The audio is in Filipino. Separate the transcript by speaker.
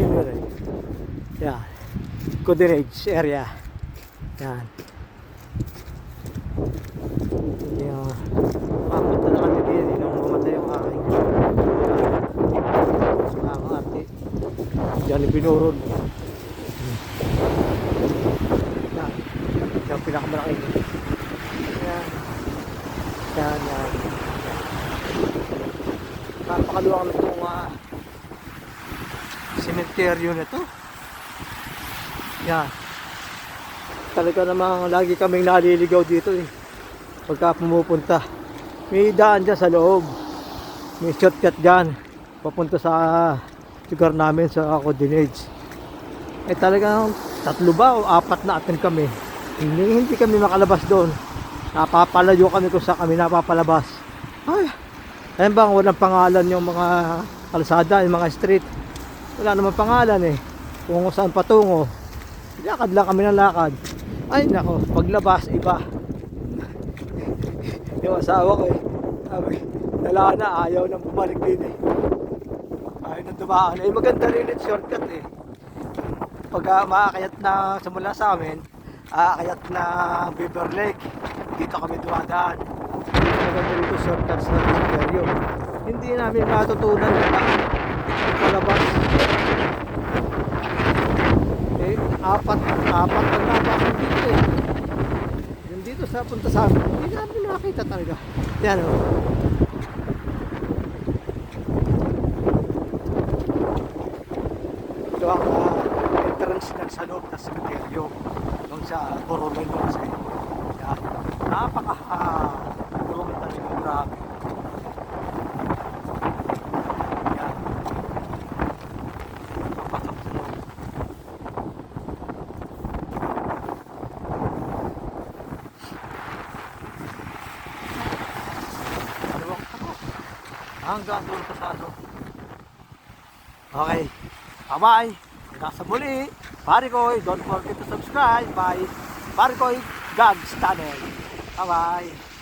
Speaker 1: funeral. Yan. Codenage area. Yan. Yung papunta na kami din nung mamatay yung aking ate. Diyan binurod. Yan. Yan pinakamalaki. Yan. Yan. Yan. Napakaluwang na itong sementeryo na ito. Yan. Talaga namang lagi kaming naliligaw dito eh. Pagka pumupunta. May daan dyan sa loob. May shortcut dyan. Papunta sa lugar namin sa Codenage. Eh talagang 3 ba o 4 na atin kami. Hindi kami makalabas doon. Napapalayo kami kung saan kami napapalabas. Ay, ayun bang walang pangalan yung mga kalsada, yung mga street. Wala naman pangalan eh. Kung saan patungo. Lakad lang kami ng lakad. Ay nako, paglabas iba. Yung asawa ko eh. Sabi, wala na, ayaw nang bumalik din eh. Ayaw nang dumaan. Eh maganda rin yung shortcut eh. Pag maakayat na simula sa amin, aakayat na Beaver Lake. Dito kami dumadaan. Maganda rin yung shortcut sa interior. Hindi namin matutunan na palabas. Eh, apat ang nabakan dito eh. Yung dito sa punta sa amin, hindi namin nakakita talaga. Yan o. Ito ang entrance ng sa loob ng cemetery doon sa Coronel kasi. Yan. Napaka-tulungan talaga, grabe. Yan. Papasok sa loob. Hanggang doon sa ano. Okay. Bye-bye. Hanggang sa muli. Parikoy, don't forget to subscribe. Bye. Parikoy Gags Channel. Bye-bye.